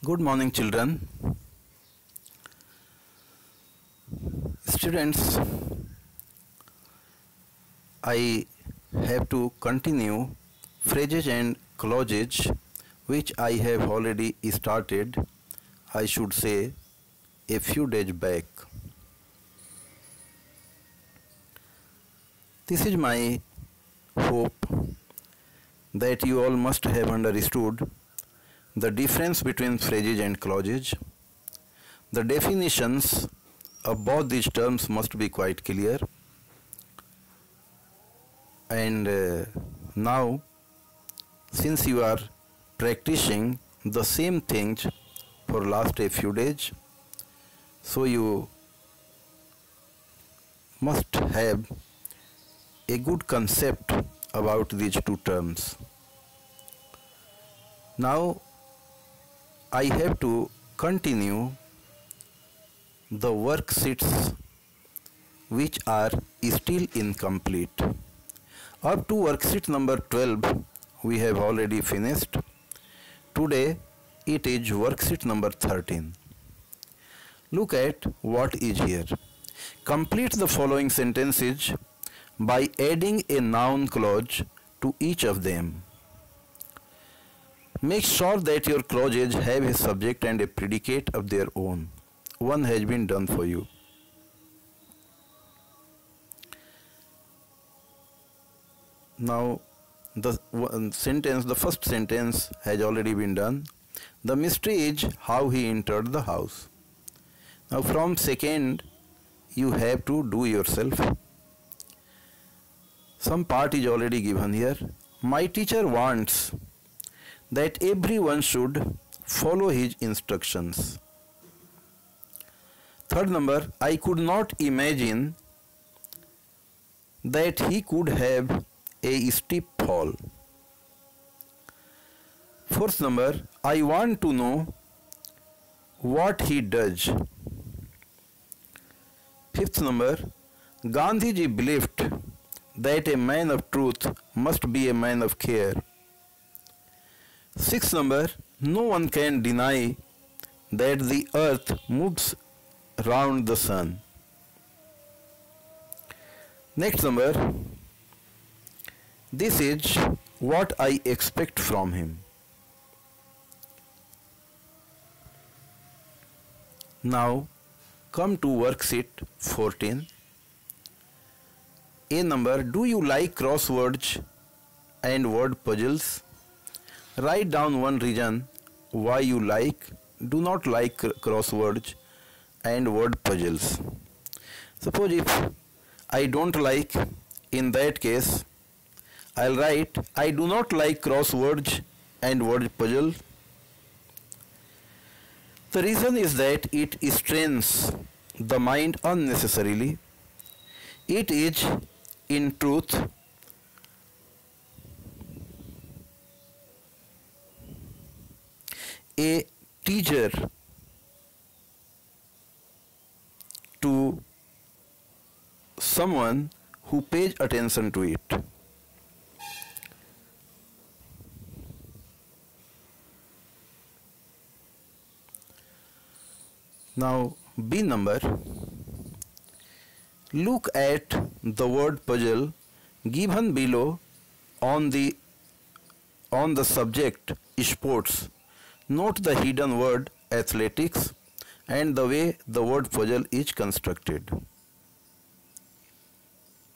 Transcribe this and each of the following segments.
Good morning, children. Students, I have to continue phrases and clauses which I have already started, I should say, a few days back. This is my hope that you all must have understood the difference between phrases and clauses. The definitions of both these terms must be quite clear. And now, since you are practicing the same things for last a few days, so you must have a good concept about these two terms. Now I have to continue the worksheets which are still incomplete. Up to worksheet number 12 we have already finished. Today it is worksheet number 13. Look at what is here. Complete the following sentences by adding a noun clause to each of them. Make sure that your clauses have a subject and a predicate of their own. One has been done for you. Now the first sentence has already been done. The mystery is how he entered the house. Now from second you have to do yourself. Some part is already given here. My teacher wants that everyone should follow his instructions. Third number, I could not imagine that he could have a steep fall. Fourth number, I want to know what he does. Fifth number, Gandhiji believed that a man of truth must be a man of care. Sixth number, no one can deny that the earth moves round the sun. Next number, this is what I expect from him. Now come to worksheet 14. A number, do you like crosswords and word puzzles? Write down one reason why you do not like crosswords and word puzzles. Suppose if I don't like, in that case, I'll write I do not like crosswords and word puzzle. The reason is that it strains the mind unnecessarily. It is, in truth, a teacher to someone who pays attention to it. Now B number, look at the word puzzle given below on the subject sports. Note the hidden word athletics and the way the word puzzle is constructed.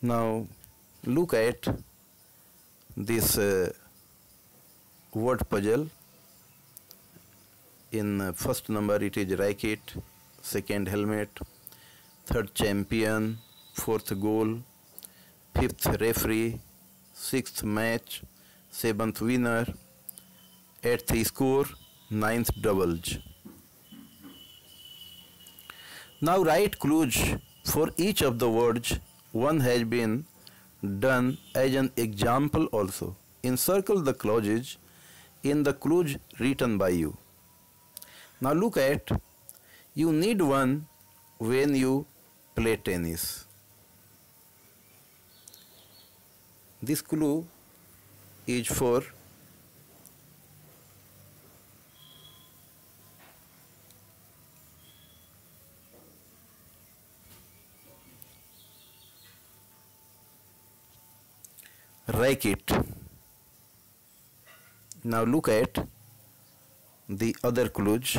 Now look at this word puzzle. In first number it is racket, second helmet, third champion, fourth goal, fifth referee, sixth match, seventh winner, eighth score, ninth doubles. Now write clues for each of the words. One has been done as an example also. Encircle the clauses in the clues written by you. Now look at, you need one when you play tennis. This clue is for racket. Now look at the other clues.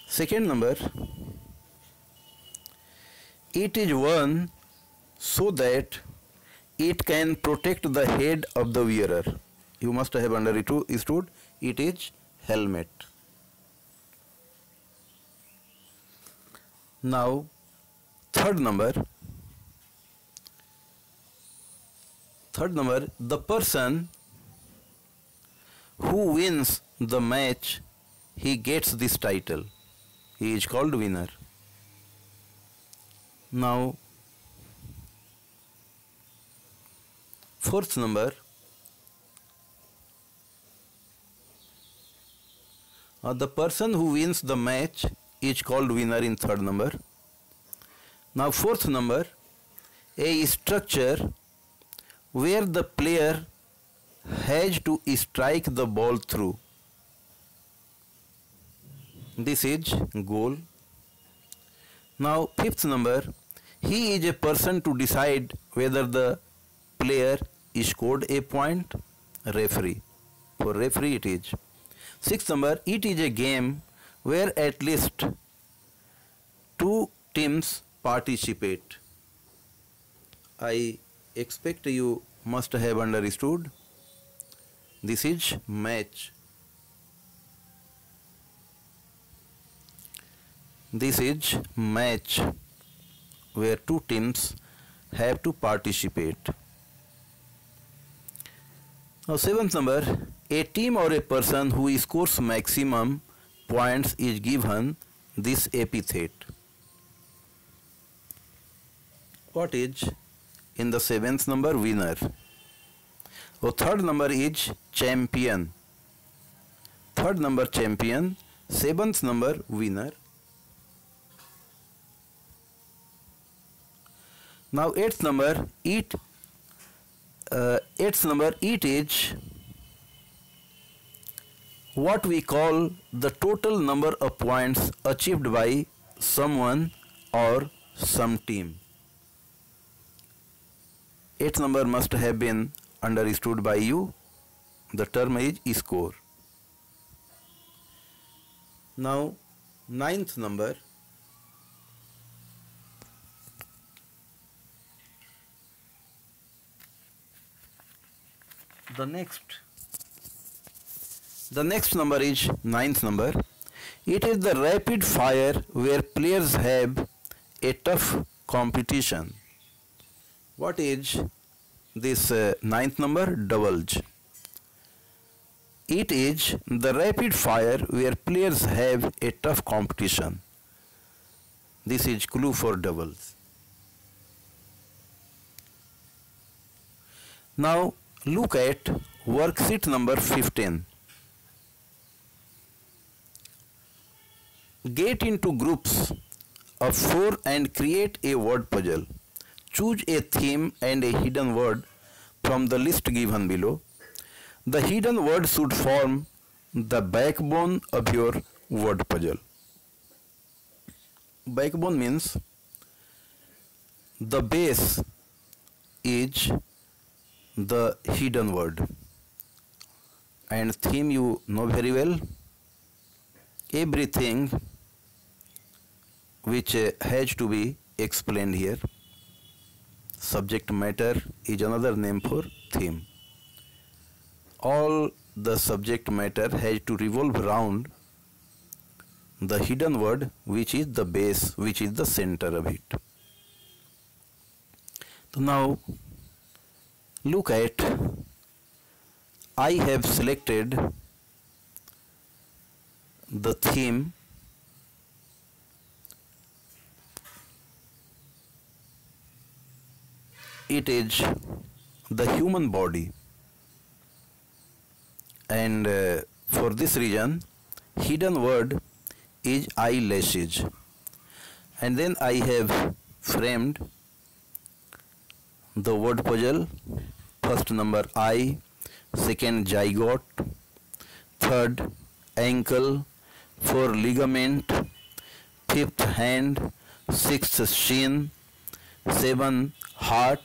Second number, it is worn so that it can protect the head of the wearer. You must have understood it is helmet. Now third number, the person who wins the match, he gets this title. He is called winner. Now fourth number, the person who wins the match is called winner in third number. Now fourth number, a structure where the player has to strike the ball through. This is goal. Now fifth number, he is a person to decide whether the player scored a point. Referee. For referee it is. Sixth number, it is a game where at least two teams participate. I expect you must have understood. This is match. This is match where two teams have to participate. Now seventh number, a team or a person who scores maximum points is given this epithet. What is in the seventh number? Winner. So third number is champion. Third number champion, seventh number winner. Now eighth number, it is what we call the total number of points achieved by someone or some team. Eighth number must have been understood by you. The term is score. Now ninth number, the next number is ninth number. It is the rapid fire where players have a tough competition. What is this ninth number? Doubles. It is the rapid fire where players have a tough competition. This is clue for doubles. Now look at worksheet number 15. Get into groups of 4 and create a word puzzle. Choose a theme and a hidden word from the list given below. The hidden word should form the backbone of your word puzzle. Backbone means the base is the hidden word, and theme you know very well. Everything which has to be explained here. Subject matter is another name for theme. All the subject matter has to revolve around the hidden word, which is the base, which is the center of it. So now look at, I have selected the theme. It is the human body, and for this reason hidden word is eyelashes, and then I have framed the word puzzle. First number eye, second zygote, third ankle, fourth ligament, fifth hand, sixth shin, 7 heart,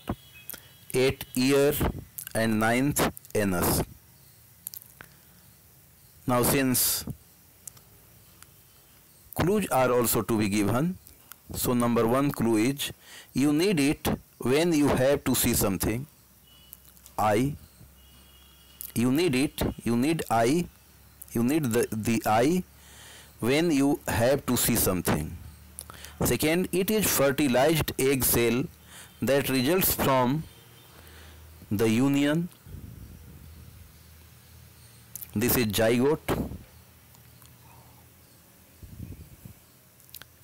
8 ear, and 9th anus. Now since clues are also to be given, so number 1 clue is you need it when you have to see something. Eye. You need it, you need eye, you need the eye when you have to see something. Second, it is fertilized egg cell that results from the union. This is zygote.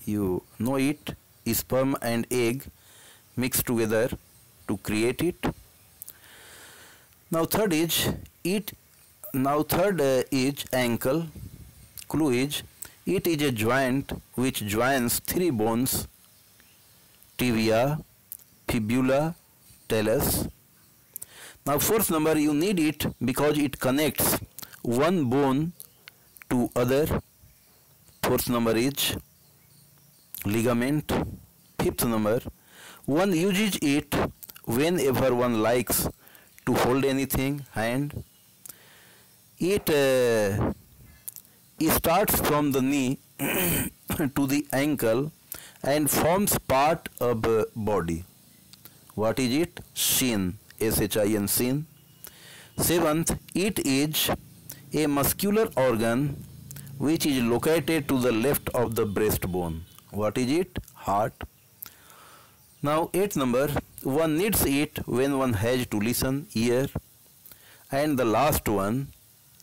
You know it, sperm and egg mixed together to create it. Now third is ankle. Clue is it is a joint which joins 3 bones: tibia, fibula, talus. Now fourth number, you need it because it connects one bone to other. Fourth number is ligament. Fifth number, one uses it whenever one likes to hold anything, hand. It starts from the knee to the ankle and forms part of body. What is it? Shin, S-H-I-N, shin. Seventh, it is a muscular organ which is located to the left of the breastbone. What is it? Heart. Now eighth number, one needs it when one has to listen, ear. And the last one,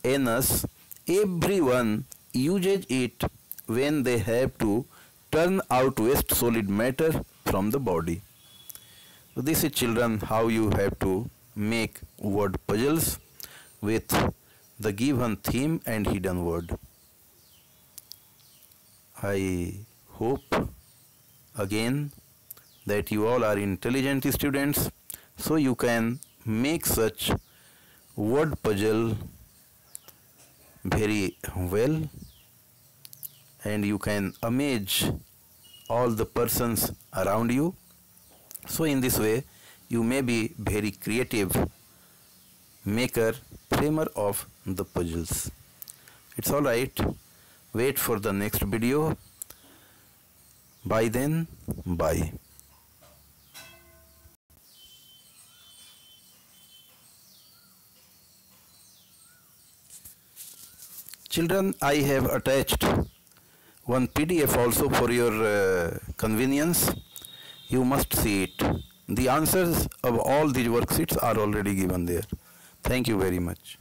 anus, everyone uses it when they have to turn out waste solid matter from the body. So this is, children, how you have to make word puzzles with the given theme and hidden word. I hope again that you all are intelligent students, so you can make such word puzzle very well, and you can amaze all the persons around you. So in this way you may be very creative maker, framer of the puzzles. It's all right. Wait for the next video. Bye then. Bye. Children, I have attached one PDF also for your convenience. You must see it. The answers of all these worksheets are already given there. Thank you very much.